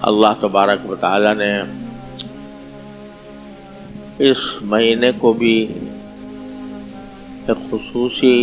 اللہ تبارک و تعالی نے اس مہینے کو بھی ایک خصوصی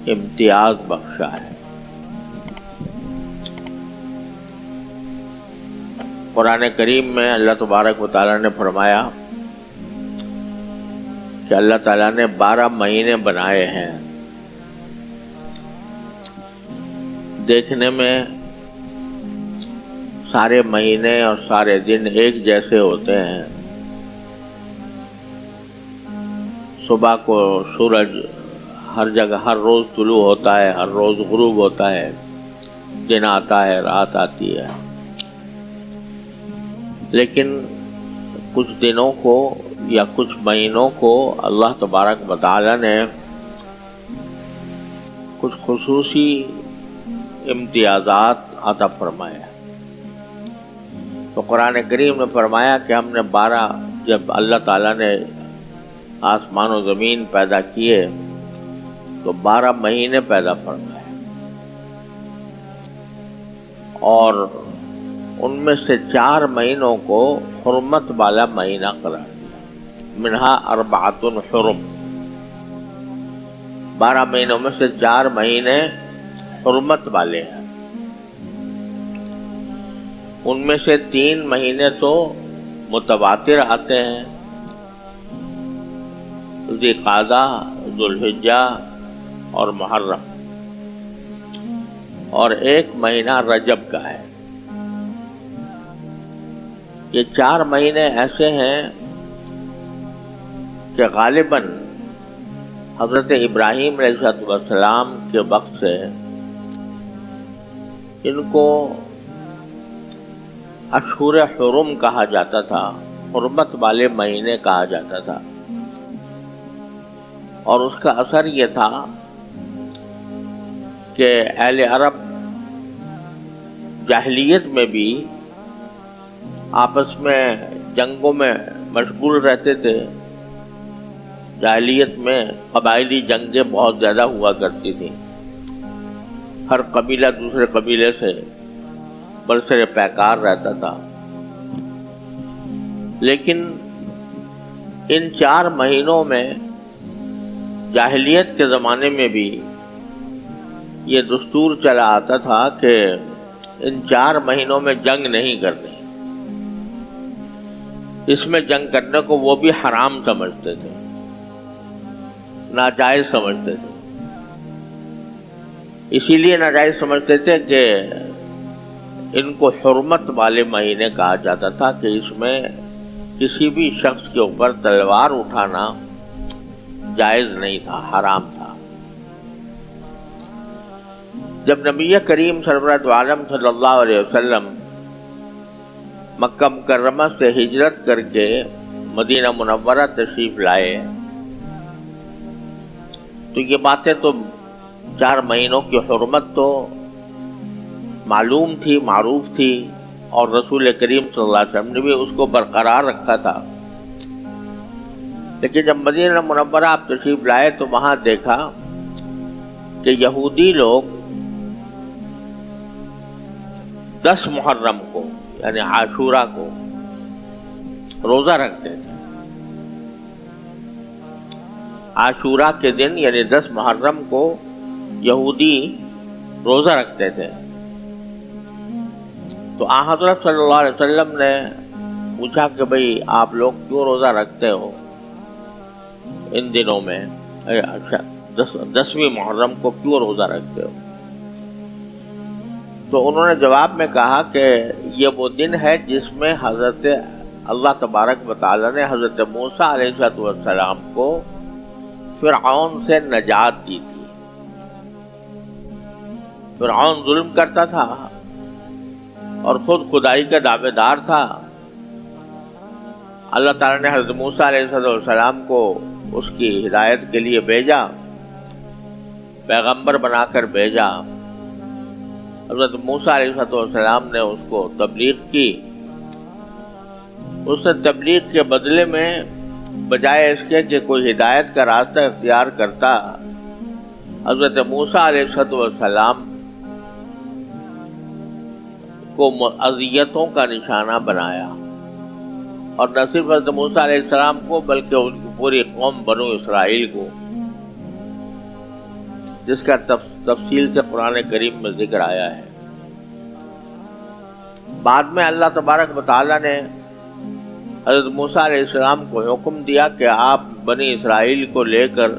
امتیاز بخشا ہے۔ قرآن کریم میں اللہ تبارک و تعالی نے فرمایا کہ اللہ تعالیٰ نے 12 مہینے بنائے ہیں، دیکھنے میں سارے مہینے اور سارے دن ایک جیسے ہوتے ہیں۔ صبح کو سورج ہر جگہ ہر روز طلوع ہوتا ہے، ہر روز غروب ہوتا ہے، دن آتا ہے، رات آتی ہے، لیکن کچھ دنوں کو یا کچھ مہینوں کو اللہ تبارک و تعالی نے کچھ خصوصی امتیازات عطا فرمائے۔ تو قرآن کریم نے فرمایا کہ ہم نے جب اللہ تعالیٰ نے آسمان و زمین پیدا کیے تو 12 مہینے پیدا فرمائے، اور ان میں سے 4 مہینوں کو حرمت والا مہینہ قرار دیا۔ منہا 4 حرم، 12 مہینوں میں سے 4 مہینے حرمت والے ہیں۔ ان میں سے 3 مہینے تو متواتر آتے ہیں، ذی قعدہ، ذوالحجہ اور محرم، اور 1 مہینہ رجب کا ہے۔ یہ 4 مہینے ایسے ہیں کہ غالباً حضرت ابراہیم علیہ السلام کے وقت سے ان کو اشہر حرم کہا جاتا تھا، حرمت والے مہینے کہا جاتا تھا، اور اس کا اثر یہ تھا کہ اہل عرب جاہلیت میں بھی آپس میں جنگوں میں مشغول رہتے تھے۔ جاہلیت میں قبائلی جنگیں بہت زیادہ ہوا کرتی تھیں، ہر قبیلہ دوسرے قبیلے سے برسر پیکار رہتا تھا، لیکن ان 4 مہینوں میں جاہلیت کے زمانے میں بھی یہ دستور چلا آتا تھا کہ ان 4 مہینوں میں جنگ نہیں کرنی۔ اس میں جنگ کرنے کو وہ بھی حرام سمجھتے تھے، ناجائز سمجھتے تھے۔ اسی لیے ناجائز سمجھتے تھے کہ ان کو حرمت والے مہینے کہا جاتا تھا کہ اس میں کسی بھی شخص کے اوپر تلوار اٹھانا جائز نہیں تھا، حرام تھا۔ جب نبی کریم سرورت عالم صلی اللہ علیہ وسلم مکہ مکرمہ سے ہجرت کر کے مدینہ منورہ تشریف لائے تو یہ باتیں تو 4 مہینوں کی حرمت تو معلوم تھی، معروف تھی، اور رسول کریم صلی اللہ علیہ وسلم نے بھی اس کو برقرار رکھا تھا۔ لیکن جب مدینہ منورہ آپ تشریف لائے تو وہاں دیکھا کہ یہودی لوگ 10 محرم کو یعنی عاشورہ کو روزہ رکھتے تھے۔ عاشورہ کے دن یعنی 10 محرم کو یہودی روزہ رکھتے تھے۔ تو حضرت صلی اللہ علیہ وسلم نے پوچھا کہ بھئی آپ لوگ کیوں روزہ رکھتے ہو ان دنوں میں؟ اچھا 10ویں محرم کو کیوں روزہ رکھتے ہو؟ تو انہوں نے جواب میں کہا کہ یہ وہ دن ہے جس میں حضرت اللہ تبارک و تعالی نے حضرت موسیٰ علیہ السلام کو فرعون سے نجات دی تھی۔ فرعون ظلم کرتا تھا اور خود خدائی کا دعوے دار تھا۔ اللہ تعالیٰ نے حضرت موسیٰ علیہ السلام کو اس کی ہدایت کے لیے بھیجا، پیغمبر بنا کر بھیجا۔ حضرت موسیٰ علیہ السلام نے اس کو تبلیغ کی۔ اس نے تبلیغ کے بدلے میں بجائے اس کے کہ کوئی ہدایت کا راستہ اختیار کرتا حضرت موسیٰ علیہ السلام کو اذیتوں کا نشانہ بنایا، اور نہ صرف حضرت موسیٰ علیہ السلام کو بلکہ ان کی پوری قوم بنو اسرائیل کو، جس کا تفصیل سے قرآن کریم میں ذکر آیا ہے۔ بعد میں اللہ تبارک و تعالیٰ نے حضرت موسیٰ علیہ السلام کو حکم دیا کہ آپ بنی اسرائیل کو لے کر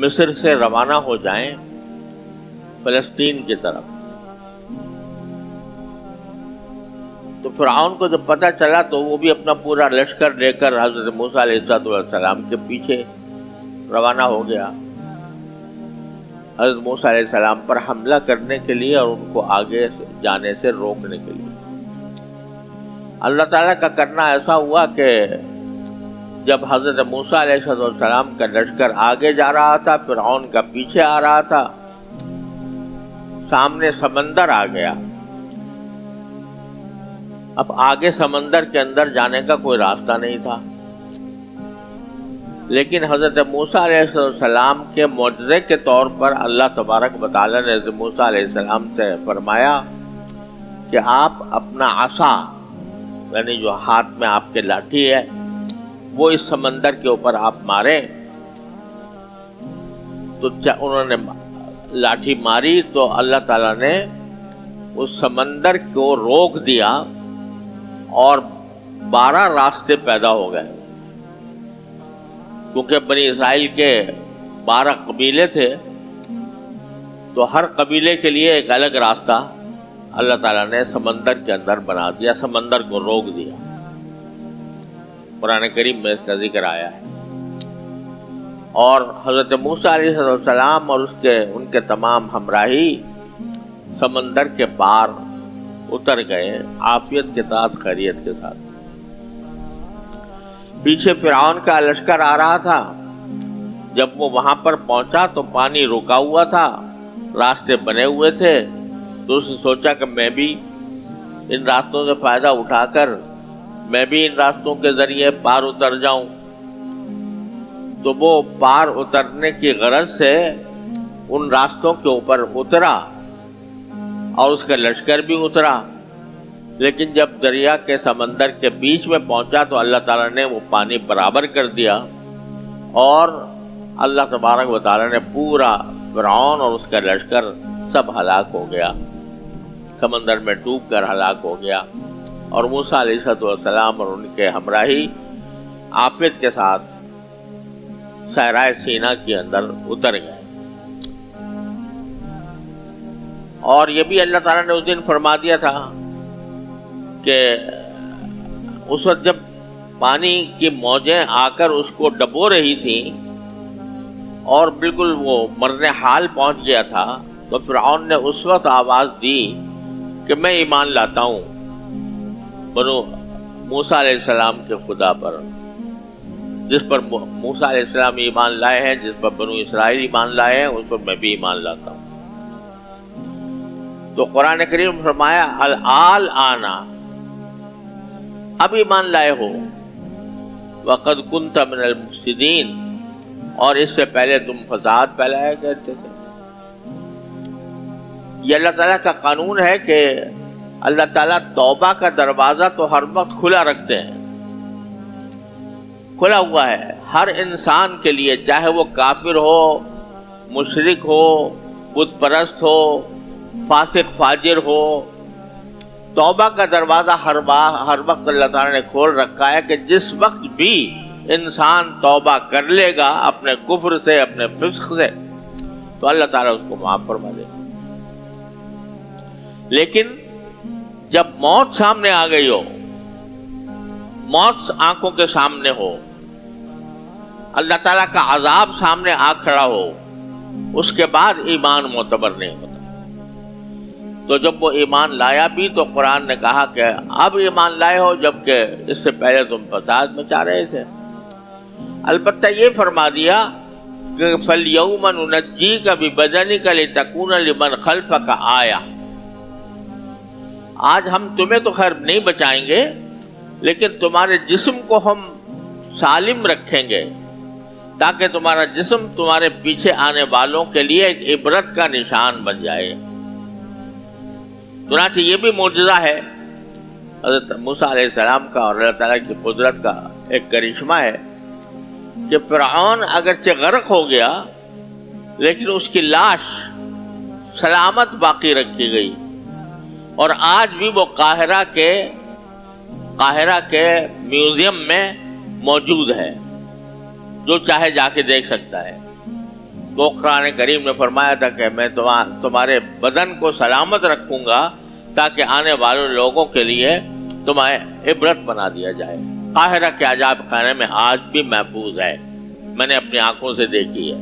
مصر سے روانہ ہو جائیں فلسطین کی طرف۔ تو فرعون کو جب پتہ چلا تو وہ بھی اپنا پورا لشکر لے کر حضرت موسیٰ علیہ السلام کے پیچھے روانہ ہو گیا، حضرت موسیٰ علیہ السلام پر حملہ کرنے کے لیے اور ان کو آگے جانے سے روکنے کے لیے۔ اللہ تعالیٰ کا کرنا ایسا ہوا کہ جب حضرت موسیٰ علیہ السلام کا لشکر آگے جا رہا تھا، فرعون کا پیچھے آ رہا تھا، سامنے سمندر آ گیا۔ اب آگے سمندر کے اندر جانے کا کوئی راستہ نہیں تھا، لیکن حضرت موسیٰ علیہ السلام کے معجزے کے طور پر اللہ تبارک و تعالیٰ نے حضرت موسیٰ علیہ السلام سے فرمایا کہ آپ اپنا عصا، یعنی جو ہاتھ میں آپ کے لاٹھی ہے، وہ اس سمندر کے اوپر آپ ماریں۔ تو انہوں نے لاٹھی ماری تو اللہ تعالیٰ نے اس سمندر کو روک دیا اور 12 راستے پیدا ہو گئے، کیونکہ بنی اسرائیل کے 12 قبیلے تھے، تو ہر قبیلے کے لیے ایک الگ راستہ اللہ تعالیٰ نے سمندر کے اندر بنا دیا، سمندر کو روک دیا۔ قرآن کریم میں اس کا ذکر آیا ہے۔ اور حضرت موسیٰ علیہ السلام اور ان کے تمام ہمراہی سمندر کے پار اتر گئے، عافیت کے ساتھ، خیریت کے ساتھ۔ پیچھے فرعون کا لشکر آ رہا تھا، جب وہ وہاں پر پہنچا تو پانی رکا ہوا تھا، راستے بنے ہوئے تھے، تو اس نے سوچا کہ میں بھی ان راستوں سے فائدہ اٹھا کر میں بھی ان راستوں کے ذریعے پار اتر جاؤں۔ تو وہ پار اترنے کی غرض سے ان راستوں کے اوپر اترا اور اس کا لشکر بھی اترا، لیکن جب دریا کے سمندر کے بیچ میں پہنچا تو اللہ تعالیٰ نے وہ پانی برابر کر دیا، اور اللہ تبارک و تعالیٰ نے پورا فرعون اور اس کا لشکر سب ہلاک ہو گیا، سمندر میں ڈوب کر ہلاک ہو گیا، اور موسیٰ علیہ السلام اور ان کے ہمراہی عافیت کے ساتھ صحرائے سینا کے اندر اتر گئے۔ اور یہ بھی اللہ تعالیٰ نے اس دن فرما دیا تھا کہ اس وقت جب پانی کی موجیں آ کر اس کو ڈبو رہی تھیں اور بالکل وہ مرنے حال پہنچ گیا تھا، تو فرعون نے اس وقت آواز دی کہ میں ایمان لاتا ہوں بنو موسیٰ علیہ السلام کے خدا پر، جس پر موسیٰ علیہ السلام ایمان لائے ہیں، جس پر بنو اسرائیل ایمان لائے ہیں، اس پر میں بھی ایمان لاتا ہوں۔ تو قرآن کریم نے فرمایا الآن آنا، اب ایمان لائے ہو، وقد کنت من المفسدین، اور اس سے پہلے تم فساد پھیلایا کرتے تھے۔ یہ اللہ تعالیٰ کا قانون ہے کہ اللہ تعالیٰ توبہ کا دروازہ تو ہر وقت کھلا رکھتے ہیں، کھلا ہوا ہے ہر انسان کے لیے، چاہے وہ کافر ہو، مشرک ہو، بت پرست ہو، فاسق فاجر ہو، توبہ کا دروازہ ہر وقت اللہ تعالیٰ نے کھول رکھا ہے کہ جس وقت بھی انسان توبہ کر لے گا اپنے کفر سے، اپنے فسق سے، تو اللہ تعالیٰ اس کو معاف فرما دے گا۔ لیکن جب موت سامنے آ گئی ہو، موت آنکھوں کے سامنے ہو، اللہ تعالیٰ کا عذاب سامنے آ کھڑا ہو، اس کے بعد ایمان معتبر نہیں ہوتا۔ تو جب وہ ایمان لایا بھی تو قرآن نے کہا کہ اب ایمان لائے ہو، جبکہ اس سے پہلے تم فساد مچا رہے تھے۔ البتہ یہ فرما دیا کہ فَالْيَوْمَ نُنَجِّيكَ بِبَدَنِكَ لِتَكُونَ لِمَنْ خَلْفَكَ آیَةً، آج ہم تمہیں تو خیر نہیں بچائیں گے، لیکن تمہارے جسم کو ہم سالم رکھیں گے تاکہ تمہارا جسم تمہارے پیچھے آنے والوں کے لیے ایک عبرت کا نشان بن جائے۔ چنانچہ یہ بھی معجزہ ہے حضرت موسیٰ علیہ السلام کا اور اللہ تعالیٰ کی قدرت کا ایک کرشمہ ہے کہ فرعون اگرچہ غرق ہو گیا لیکن اس کی لاش سلامت باقی رکھی گئی، اور آج بھی وہ قاہرہ کے میوزیم میں موجود ہے، جو چاہے جا کے دیکھ سکتا ہے۔ تو قرآن کریم نے فرمایا تھا کہ میں تمہارے بدن کو سلامت رکھوں گا تاکہ آنے والے لوگوں کے لیے تمہیں عبرت بنا دیا جائے۔ قاہرہ کے عجائب خانے میں آج بھی محفوظ ہے، میں نے اپنی آنکھوں سے دیکھی ہے۔